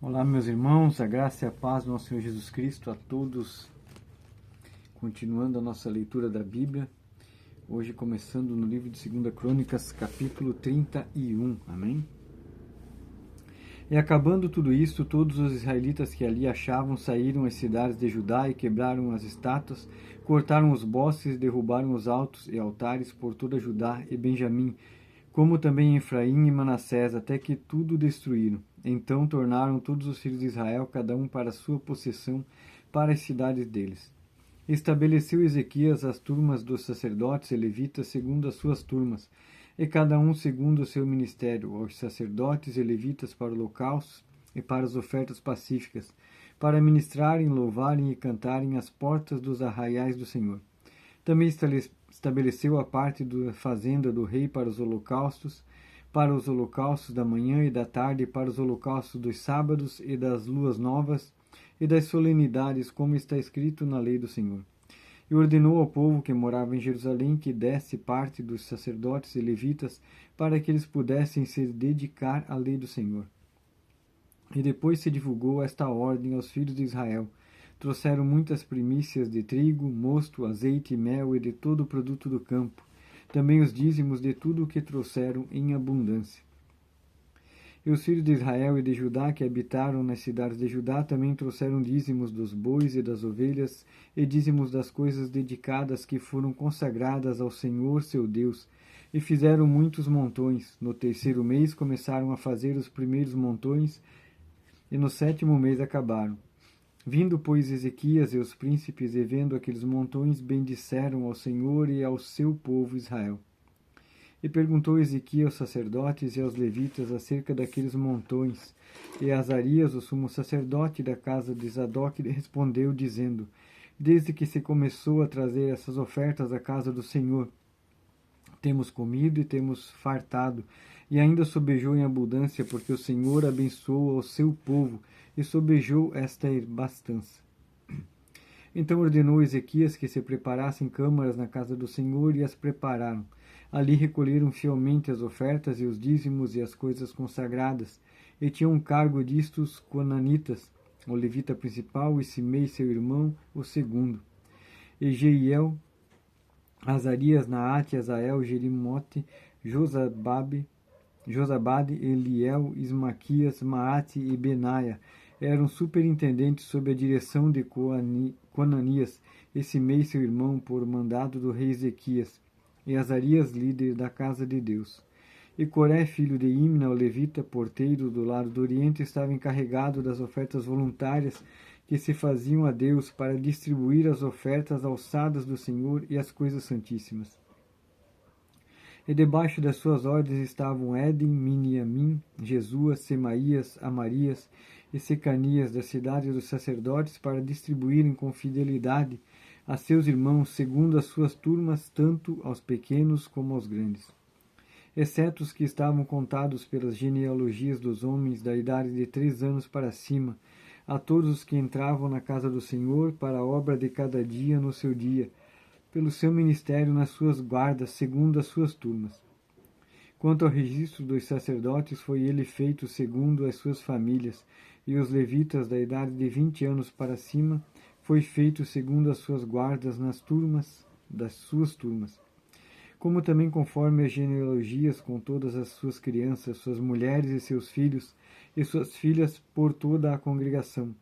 Olá, meus irmãos, a graça e a paz do nosso Senhor Jesus Cristo a todos. Continuando a nossa leitura da Bíblia, hoje começando no livro de 2 Crônicas, capítulo 31, amém? E acabando tudo isto, todos os israelitas que ali achavam saíram às cidades de Judá e quebraram as estátuas, cortaram os bosques, derrubaram os altos e altares por toda Judá e Benjamim, como também Efraim e Manassés, até que tudo destruíram. Então tornaram todos os filhos de Israel, cada um para a sua possessão, para as cidades deles. Estabeleceu Ezequias as turmas dos sacerdotes e levitas segundo as suas turmas, e cada um segundo o seu ministério, aos sacerdotes e levitas para holocaustos e para as ofertas pacíficas, para ministrarem, louvarem e cantarem às portas dos arraiais do Senhor. Também estabeleceu a parte da fazenda do rei para os holocaustos da manhã e da tarde, e para os holocaustos dos sábados e das luas novas e das solenidades, como está escrito na lei do Senhor. E ordenou ao povo que morava em Jerusalém que desse parte dos sacerdotes e levitas, para que eles pudessem se dedicar à lei do Senhor. E depois se divulgou esta ordem aos filhos de Israel. Trouxeram muitas primícias de trigo, mosto, azeite, mel e de todo o produto do campo, também os dízimos de tudo o que trouxeram em abundância. E os filhos de Israel e de Judá que habitaram nas cidades de Judá também trouxeram dízimos dos bois e das ovelhas, e dízimos das coisas dedicadas que foram consagradas ao Senhor seu Deus, e fizeram muitos montões. No terceiro mês começaram a fazer os primeiros montões, e no 7º mês acabaram. Vindo, pois, Ezequias e os príncipes, e vendo aqueles montões, bendisseram ao Senhor e ao seu povo Israel. E perguntou Ezequias aos sacerdotes e aos levitas acerca daqueles montões. E Azarias, o sumo sacerdote da casa de Zadok, respondeu, dizendo: Desde que se começou a trazer essas ofertas à casa do Senhor, temos comido e temos fartado, e ainda sobejou em abundância, porque o Senhor abençoou ao seu povo, e sobejou esta abastança. Então ordenou Ezequias que se preparassem câmaras na casa do Senhor, e as prepararam. Ali recolheram fielmente as ofertas e os dízimos e as coisas consagradas, e tinham um cargo disto os conanitas, o levita principal, e Simei seu irmão, o segundo. E Jeiel, Azarias, Naate, Azael, Jerimote, Josabade, Eliel, Ismaquias, Maate e Benaia eram superintendentes sob a direção de Conanias, e Simei seu irmão, por mandado do rei Ezequias, e Azarias, líder da casa de Deus. E Coré, filho de Imna, o levita, porteiro do lado do oriente, estava encarregado das ofertas voluntárias que se faziam a Deus, para distribuir as ofertas alçadas do Senhor e as coisas santíssimas. E debaixo das suas ordens estavam Éden, Miniamim, Jesua, Semaías, Amarias e Secanias, da cidade dos sacerdotes, para distribuírem com fidelidade a seus irmãos, segundo as suas turmas, tanto aos pequenos como aos grandes. Exceto os que estavam contados pelas genealogias dos homens da idade de 3 anos para cima, a todos os que entravam na casa do Senhor para a obra de cada dia no seu dia, pelo seu ministério nas suas guardas, segundo as suas turmas. Quanto ao registro dos sacerdotes, foi ele feito segundo as suas famílias, e os levitas da idade de 20 anos para cima foi feito segundo as suas guardas nas turmas das suas turmas. Como também conforme as genealogias, com todas as suas crianças, suas mulheres e seus filhos, e suas filhas por toda a congregação,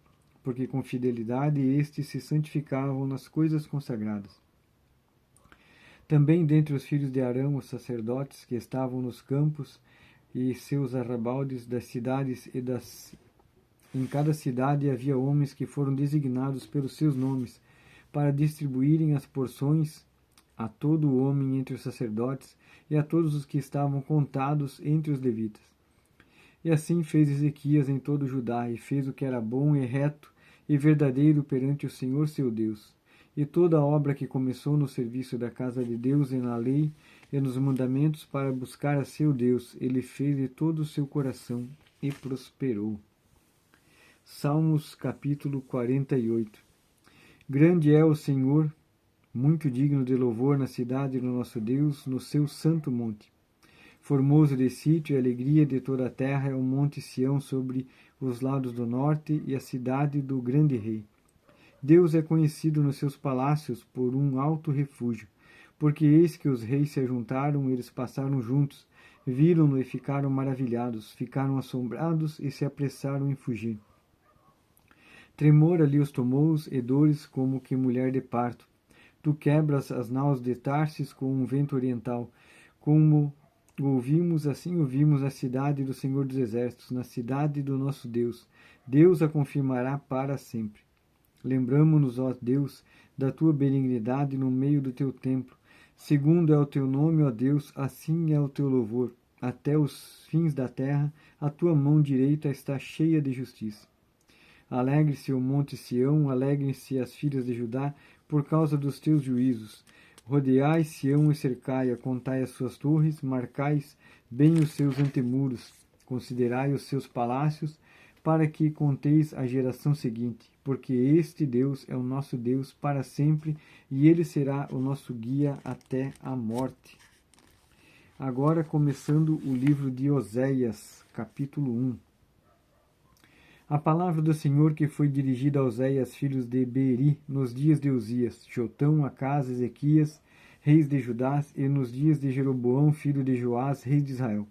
porque com fidelidade estes se santificavam nas coisas consagradas. Também dentre os filhos de Arão, os sacerdotes que estavam nos campos e seus arrabaldes das cidades em cada cidade havia homens que foram designados pelos seus nomes, para distribuírem as porções a todo o homem entre os sacerdotes e a todos os que estavam contados entre os levitas. E assim fez Ezequias em todo Judá, e fez o que era bom e reto e verdadeiro perante o Senhor seu Deus. E toda a obra que começou no serviço da casa de Deus e na lei e nos mandamentos para buscar a seu Deus, ele fez de todo o seu coração e prosperou. Salmos capítulo 48. Grande é o Senhor, muito digno de louvor na cidade do nosso Deus, no seu santo monte. Formoso de sítio e alegria de toda a terra é o monte Sião sobre os lados do norte e a cidade do grande rei. Deus é conhecido nos seus palácios por um alto refúgio, porque eis que os reis se ajuntaram, eles passaram juntos, viram-no e ficaram maravilhados, ficaram assombrados e se apressaram em fugir. Tremor ali os tomou e dores como que mulher de parto. Tu quebras as naus de Tarsis com um vento oriental, como ouvimos, assim ouvimos na cidade do Senhor dos Exércitos, na cidade do nosso Deus. Deus a confirmará para sempre. Lembramo-nos, ó Deus, da tua benignidade no meio do teu templo. Segundo é o teu nome, ó Deus, assim é o teu louvor. Até os fins da terra, a tua mão direita está cheia de justiça. Alegre-se o monte Sião, alegrem-se as filhas de Judá, por causa dos teus juízos. Rodeai Sião e cercai-a, contai as suas torres, marcais bem os seus antemuros, considerai os seus palácios, para que conteis a geração seguinte, porque este Deus é o nosso Deus para sempre, e ele será o nosso guia até a morte. Agora começando o livro de Oséias, capítulo 1. A palavra do Senhor que foi dirigida a Oséias, filhos de Beeri, nos dias de Uzias, Jotão, Acás, Ezequias, reis de Judá, e nos dias de Jeroboão, filho de Joás, rei de Israel.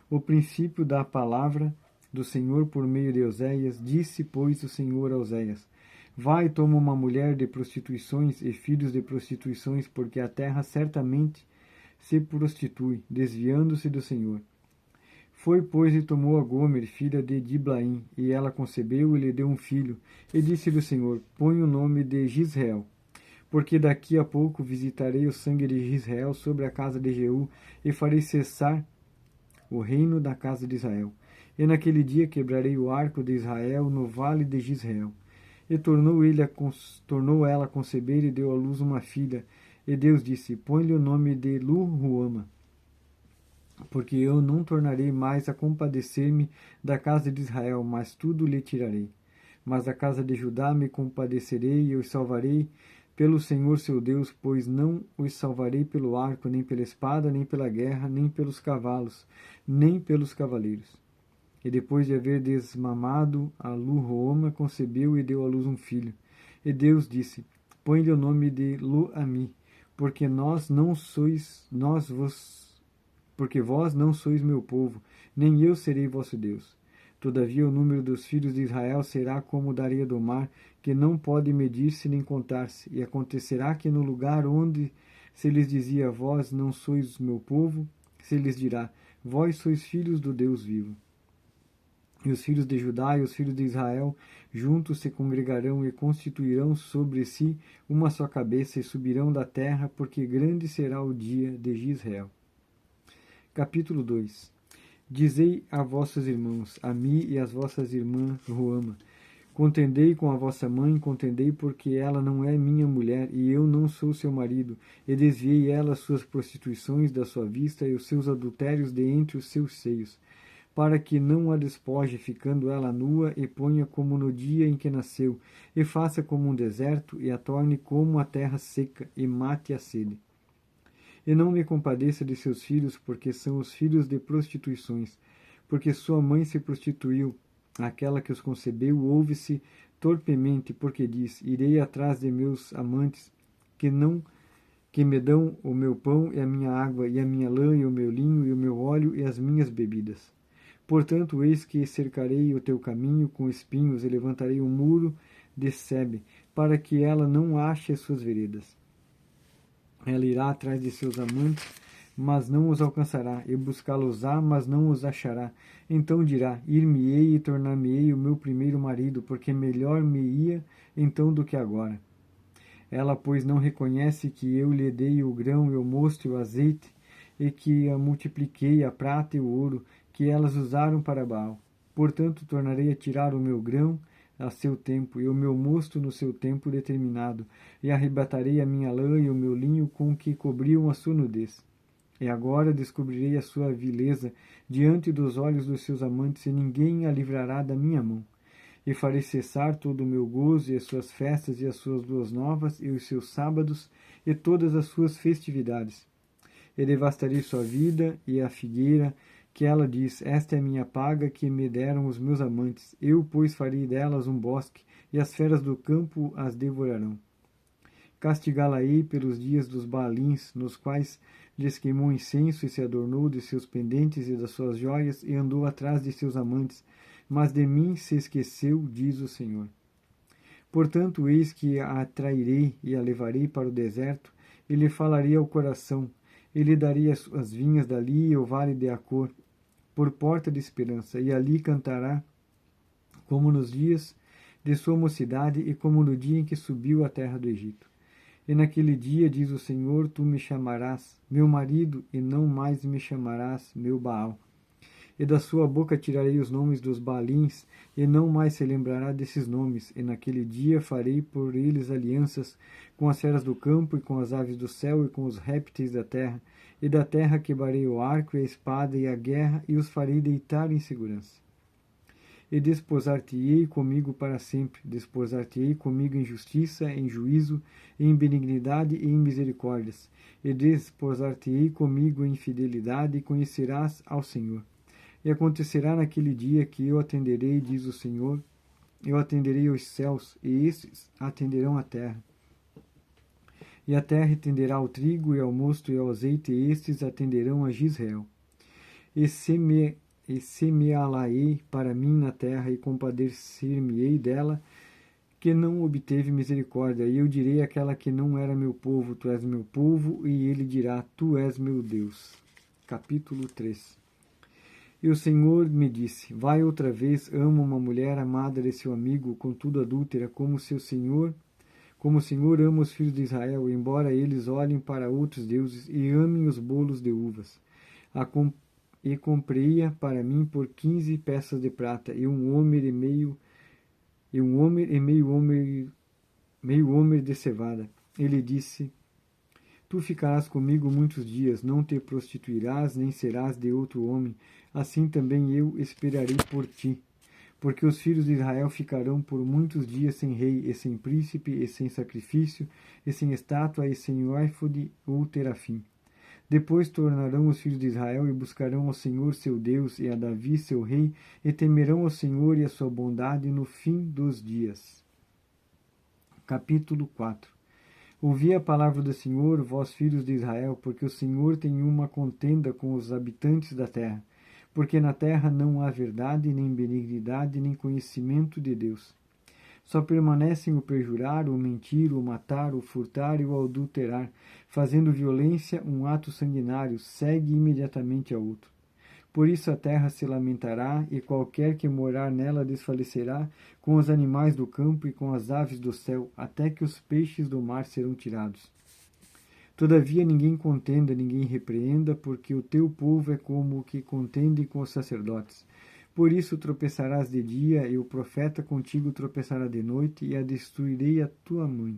O princípio da palavra do Senhor por meio de Oséias, disse, pois, o Senhor a Oséias: Vai, toma uma mulher de prostituições e filhos de prostituições, porque a terra certamente se prostitui, desviando-se do Senhor. Foi, pois, e tomou a Gomer, filha de Diblaim, e ela concebeu e lhe deu um filho. E disse-lhe o Senhor: Põe o nome de Gisrael, porque daqui a pouco visitarei o sangue de Israel sobre a casa de Jeú, e farei cessar o reino da casa de Israel. E naquele dia quebrarei o arco de Israel no vale de Gisrael. E tornou ela a conceber e deu à luz uma filha. E Deus disse: Põe-lhe o nome de Lu-Ruama, porque eu não tornarei mais a compadecer-me da casa de Israel, mas tudo lhe tirarei. Mas da casa de Judá me compadecerei e os salvarei pelo Senhor seu Deus, pois não os salvarei pelo arco, nem pela espada, nem pela guerra, nem pelos cavalos, nem pelos cavaleiros. E depois de haver desmamado, a Lu-Ruama concebeu e deu à luz um filho. E Deus disse: Põe-lhe o nome de Lu-Ami, porque vós não sois meu povo, nem eu serei vosso Deus. Todavia o número dos filhos de Israel será como da areia do mar, que não pode medir-se nem contar-se. E acontecerá que no lugar onde se lhes dizia: Vós não sois meu povo, se lhes dirá: Vós sois filhos do Deus vivo. E os filhos de Judá e os filhos de Israel juntos se congregarão e constituirão sobre si uma só cabeça e subirão da terra, porque grande será o dia de Gisrael. Capítulo 2. Dizei a vossos irmãos, a mim e às vossas irmãs Ruama: Contendei com a vossa mãe, contendei, porque ela não é minha mulher, e eu não sou seu marido, e desviei ela as suas prostituições da sua vista e os seus adultérios de entre os seus seios, para que não a despoje, ficando ela nua, e ponha como no dia em que nasceu, e faça como um deserto, e a torne como a terra seca, e mate a sede. E não me compadeça de seus filhos, porque são os filhos de prostituições, porque sua mãe se prostituiu, aquela que os concebeu ouve-se torpemente, porque diz: Irei atrás de meus amantes, que me dão o meu pão e a minha água, e a minha lã e o meu linho, e o meu óleo e as minhas bebidas. Portanto, eis que cercarei o teu caminho com espinhos, e levantarei um muro de sebe, para que ela não ache as suas veredas. Ela irá atrás de seus amantes, mas não os alcançará, e buscá-los-á, mas não os achará. Então dirá: Ir-me-ei e tornar-me-ei o meu primeiro marido, porque melhor me ia então do que agora. Ela, pois, não reconhece que eu lhe dei o grão e o mosto e o azeite, e que a multipliquei a prata e o ouro, que elas usaram para Baal. Portanto, tornarei a tirar o meu grão a seu tempo, e o meu mosto no seu tempo determinado, e arrebatarei a minha lã e o meu linho com que cobriam a sua nudez. E agora descobrirei a sua vileza diante dos olhos dos seus amantes, e ninguém a livrará da minha mão. E farei cessar todo o meu gozo, e as suas festas, e as suas boas novas, e os seus sábados, e todas as suas festividades. e devastarei sua vida, e a figueira, que ela diz, esta é a minha paga que me deram os meus amantes. Eu, pois, farei delas um bosque, e as feras do campo as devorarão. Castigá-la-ei pelos dias dos Baalins, nos quais lhes queimou incenso e se adornou de seus pendentes e das suas joias, e andou atrás de seus amantes, mas de mim se esqueceu, diz o Senhor. Portanto, eis que a atrairei e a levarei para o deserto, e lhe falarei ao coração, e lhe darei as vinhas dali e o vale de Acor, por porta de esperança, e ali cantará, como nos dias de sua mocidade e como no dia em que subiu à terra do Egito. E naquele dia, diz o Senhor, tu me chamarás meu marido, e não mais me chamarás meu Baal. E da sua boca tirarei os nomes dos Baalins, e não mais se lembrará desses nomes. E naquele dia farei por eles alianças com as feras do campo, e com as aves do céu, e com os répteis da terra. E da terra quebrarei o arco, e a espada, e a guerra, e os farei deitar em segurança. E desposar-te-ei comigo para sempre, desposar-te-ei comigo em justiça, em juízo, em benignidade e em misericórdias, e desposar-te-ei comigo em fidelidade, e conhecerás ao Senhor. E acontecerá naquele dia que eu atenderei, diz o Senhor, eu atenderei os céus, e esses atenderão a terra. E a terra atenderá ao trigo, e ao mosto, e ao azeite, e estes atenderão a Gisrael. E semeá-la-ei para mim na terra, e compadecer-me-ei dela, que não obteve misericórdia. E eu direi àquela que não era meu povo, tu és meu povo, e ele dirá, tu és meu Deus. Capítulo 3. E o Senhor me disse, vai outra vez, ama uma mulher amada de seu amigo, contudo adúltera, como o Senhor ama os filhos de Israel, embora eles olhem para outros deuses e amem os bolos de uvas. E comprei-a para mim por 15 peças de prata, e um homer e meio homer de cevada. Ele disse, tu ficarás comigo muitos dias, não te prostituirás, nem serás de outro homem, assim também eu esperarei por ti. Porque os filhos de Israel ficarão por muitos dias sem rei, e sem príncipe, e sem sacrifício, e sem estátua, e sem éfode ou terafim. Depois tornarão os filhos de Israel e buscarão ao Senhor seu Deus e a Davi seu rei, e temerão ao Senhor e a sua bondade no fim dos dias. Capítulo 4. Ouvi a palavra do Senhor, vós filhos de Israel, porque o Senhor tem uma contenda com os habitantes da terra, porque na terra não há verdade, nem benignidade, nem conhecimento de Deus. Só permanecem o perjurar, o mentir, o matar, o furtar e o adulterar, fazendo violência um ato sanguinário, segue imediatamente a outro. Por isso a terra se lamentará, e qualquer que morar nela desfalecerá, com os animais do campo e com as aves do céu, até que os peixes do mar serão tirados. Todavia ninguém contenda, ninguém repreenda, porque o teu povo é como o que contende com os sacerdotes. Por isso tropeçarás de dia, e o profeta contigo tropeçará de noite, e a destruirei a tua mãe.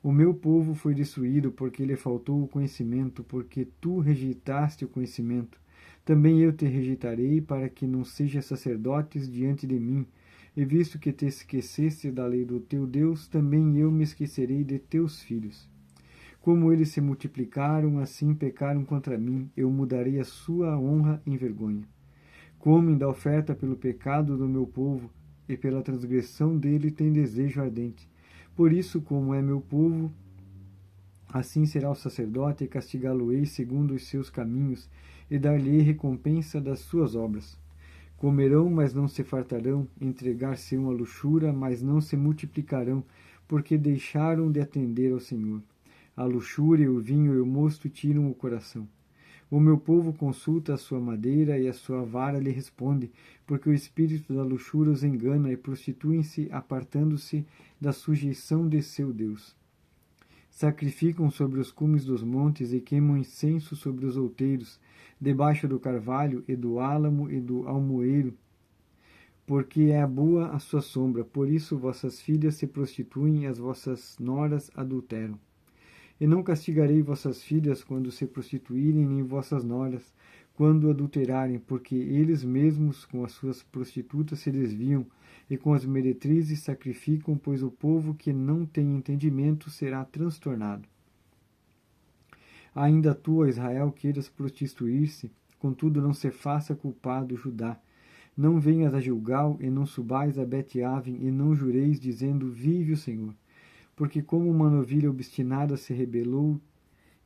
O meu povo foi destruído porque lhe faltou o conhecimento, porque tu rejeitaste o conhecimento. Também eu te rejeitarei, para que não sejas sacerdotes diante de mim. E visto que te esqueceste da lei do teu Deus, também eu me esquecerei de teus filhos. Como eles se multiplicaram, assim pecaram contra mim, eu mudarei a sua honra em vergonha. Comem da oferta pelo pecado do meu povo, e pela transgressão dele tem desejo ardente. Por isso, como é meu povo, assim será o sacerdote, e castigá-lo-ei segundo os seus caminhos, e dar-lhe recompensa das suas obras. Comerão, mas não se fartarão, entregar-se-ão à luxúria, mas não se multiplicarão, porque deixaram de atender ao Senhor. A luxúria, o vinho e o mosto tiram o coração. O meu povo consulta a sua madeira, e a sua vara lhe responde, porque o espírito da luxúria os engana, e prostituem-se, apartando-se da sujeição de seu Deus. Sacrificam sobre os cumes dos montes, e queimam incenso sobre os outeiros, debaixo do carvalho, e do álamo, e do almoeiro, porque é boa a sua sombra. Por isso vossas filhas se prostituem, e as vossas noras adulteram. E não castigarei vossas filhas quando se prostituírem, nem vossas noras quando adulterarem, porque eles mesmos com as suas prostitutas se desviam, e com as meretrizes sacrificam, pois o povo que não tem entendimento será transtornado. Ainda tu, ó Israel, queiras prostituir-se, contudo não se faça culpado Judá. Não venhas a Gilgal, e não subais a Bet-Aven, e não jureis, dizendo, vive o Senhor. Porque como uma novilha obstinada se rebelou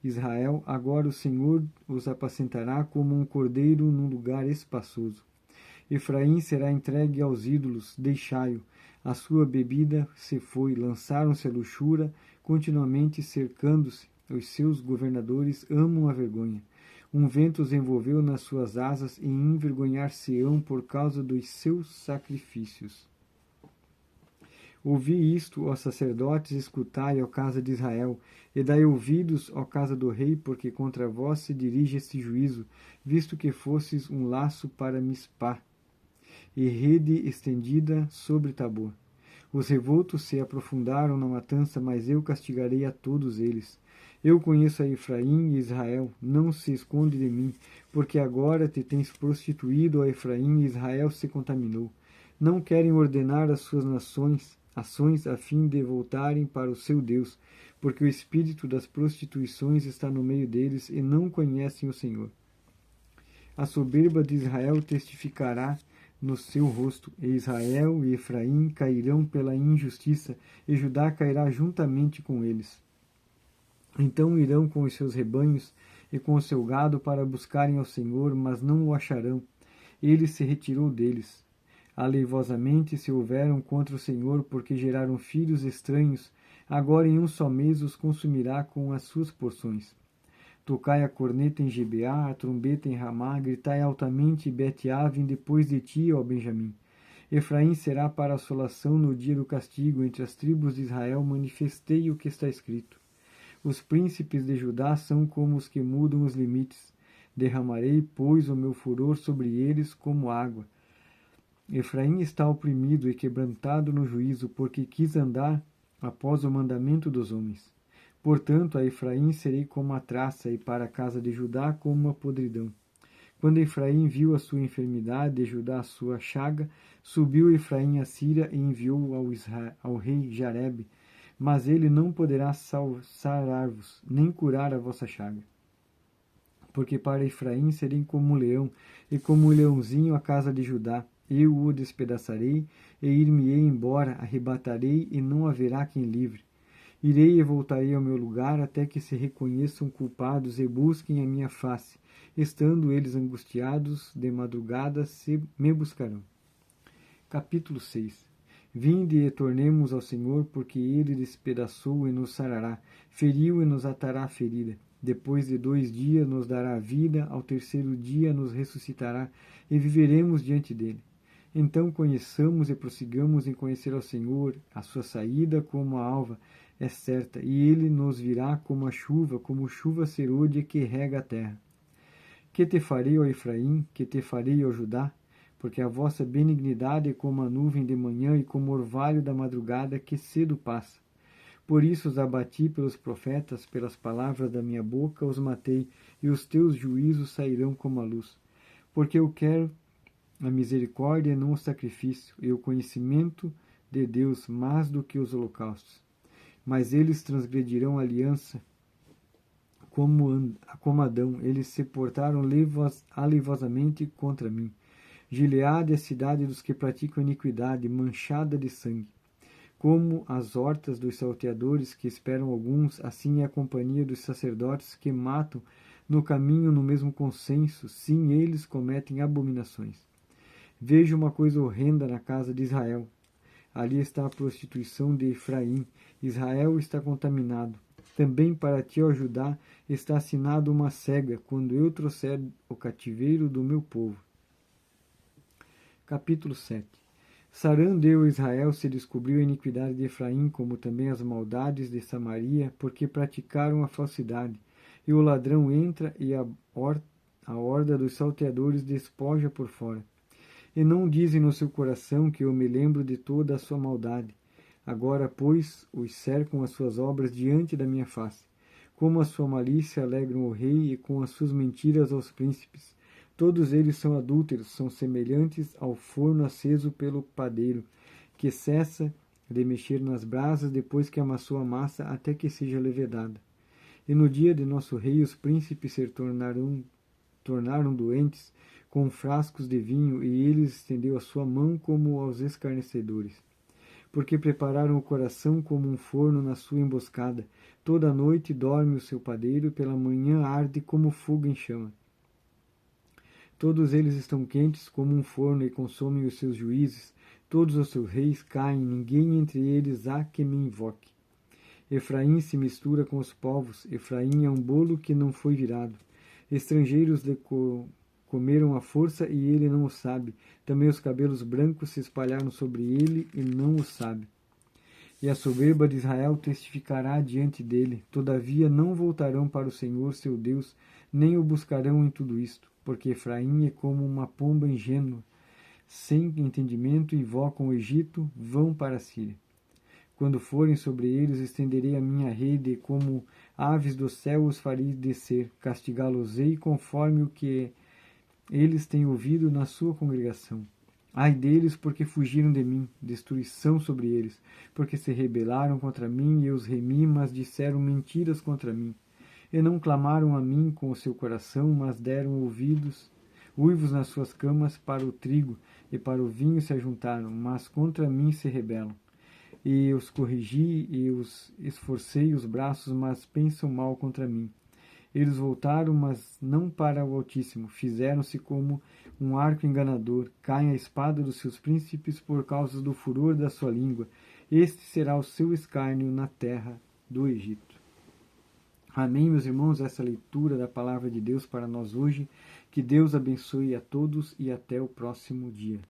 Israel, agora o Senhor os apacentará como um cordeiro num lugar espaçoso. Efraim será entregue aos ídolos, deixai-o. A sua bebida se foi, lançaram-se à luxúria, continuamente cercando-se. Os seus governadores amam a vergonha. Um vento os envolveu nas suas asas e envergonhar-se-ão por causa dos seus sacrifícios. Ouvi isto, ó sacerdotes, escutai, ó casa de Israel, e dai ouvidos, ó casa do rei, porque contra vós se dirige este juízo, visto que fostes um laço para Mispá, e rede estendida sobre Tabor. Os revoltos se aprofundaram na matança, mas eu castigarei a todos eles. Eu conheço a Efraim e Israel, não se esconde de mim, porque agora te tens prostituído, ó Efraim, e Israel se contaminou. Não querem ordenar as suas ações a fim de voltarem para o seu Deus, porque o espírito das prostituições está no meio deles e não conhecem o Senhor. A soberba de Israel testificará no seu rosto, e Israel e Efraim cairão pela injustiça, e Judá cairá juntamente com eles. Então irão com os seus rebanhos e com o seu gado para buscarem ao Senhor, mas não o acharão. Ele se retirou deles. Aleivosamente se houveram contra o Senhor, porque geraram filhos estranhos. Agora em um só mês os consumirá com as suas porções. Tocai a corneta em Gibeá, a trombeta em Ramá, gritai altamente Bet-Aven depois de ti, ó Benjamim. Efraim será para assolação no dia do castigo, entre as tribos de Israel manifestei o que está escrito. Os príncipes de Judá são como os que mudam os limites. Derramarei, pois, o meu furor sobre eles como água. Efraim está oprimido e quebrantado no juízo, porque quis andar após o mandamento dos homens. Portanto, a Efraim serei como a traça, e para a casa de Judá como uma podridão. Quando Efraim viu a sua enfermidade e Judá a sua chaga, subiu Efraim a Síria e enviou ao rei Jarebe, mas ele não poderá sarar-vos, nem curar a vossa chaga. Porque para Efraim serei como um leão, e como um leãozinho a casa de Judá. Eu o despedaçarei, e ir-me-ei embora, arrebatarei, e não haverá quem livre. Irei e voltarei ao meu lugar, até que se reconheçam culpados e busquem a minha face. Estando eles angustiados, de madrugada me buscarão. Capítulo 6. Vinde e tornemos ao Senhor, porque ele despedaçou e nos sarará, feriu e nos atará a ferida. Depois de 2 dias nos dará vida, ao 3º dia nos ressuscitará, e viveremos diante dele. Então conheçamos e prossigamos em conhecer ao Senhor. A sua saída como a alva é certa, e ele nos virá como a chuva, como chuva serôdia que rega a terra. Que te farei, ó Efraim, que te farei, ó Judá? Porque a vossa benignidade é como a nuvem de manhã e como o orvalho da madrugada que cedo passa. Por isso os abati pelos profetas, pelas palavras da minha boca os matei, e os teus juízos sairão como a luz. Porque eu quero a misericórdia e não o sacrifício, e o conhecimento de Deus mais do que os holocaustos. Mas eles transgredirão a aliança como Adão, eles se portaram aleivosamente contra mim. Gileade é a cidade dos que praticam iniquidade, manchada de sangue. Como as hortas dos salteadores que esperam alguns, assim é a companhia dos sacerdotes que matam no caminho no mesmo consenso, sim, eles cometem abominações. Vejo uma coisa horrenda na casa de Israel. Ali está a prostituição de Efraim. Israel está contaminado. Também para ti, ó Judá, está assinado uma cega, quando eu trouxer o cativeiro do meu povo. Capítulo 7. Sarando eu Israel, se descobriu a iniquidade de Efraim, como também as maldades de Samaria, porque praticaram a falsidade. E o ladrão entra, e a horda dos salteadores despoja por fora. E não dizem no seu coração que eu me lembro de toda a sua maldade. Agora, pois, os cercam as suas obras diante da minha face. Como a sua malícia alegram o rei, e com as suas mentiras aos príncipes. Todos eles são adúlteros, são semelhantes ao forno aceso pelo padeiro, que cessa de mexer nas brasas depois que amassou a massa até que seja levedada. E no dia de nosso rei os príncipes se tornaram doentes com frascos de vinho, e ele estendeu a sua mão como aos escarnecedores. Porque prepararam o coração como um forno na sua emboscada. Toda noite dorme o seu padeiro, pela manhã arde como fogo em chama. Todos eles estão quentes como um forno e consomem os seus juízes. Todos os seus reis caem, ninguém entre eles há que me invoque. Efraim se mistura com os povos, Efraim é um bolo que não foi virado. Estrangeiros lhe comeram à força e ele não o sabe. Também os cabelos brancos se espalharam sobre ele e não o sabe. E a soberba de Israel testificará diante dele. Todavia não voltarão para o Senhor seu Deus, nem o buscarão em tudo isto, porque Efraim é como uma pomba ingênua, sem entendimento, invocam o Egito, vão para a Síria. Quando forem sobre eles, estenderei a minha rede, e como aves do céu os farei descer. Castigá-los-ei conforme o que eles têm ouvido na sua congregação. Ai deles, porque fugiram de mim, destruição sobre eles, porque se rebelaram contra mim, e eu os remi, mas disseram mentiras contra mim. E não clamaram a mim com o seu coração, mas deram uivos nas suas camas para o trigo, e para o vinho se ajuntaram, mas contra mim se rebelam. E os corrigi e os esforcei os braços, mas pensam mal contra mim. Eles voltaram, mas não para o Altíssimo. Fizeram-se como um arco enganador. Caem a espada dos seus príncipes por causa do furor da sua língua. Este será o seu escárnio na terra do Egito. Amém, meus irmãos, essa leitura da palavra de Deus para nós hoje. Que Deus abençoe a todos e até o próximo dia.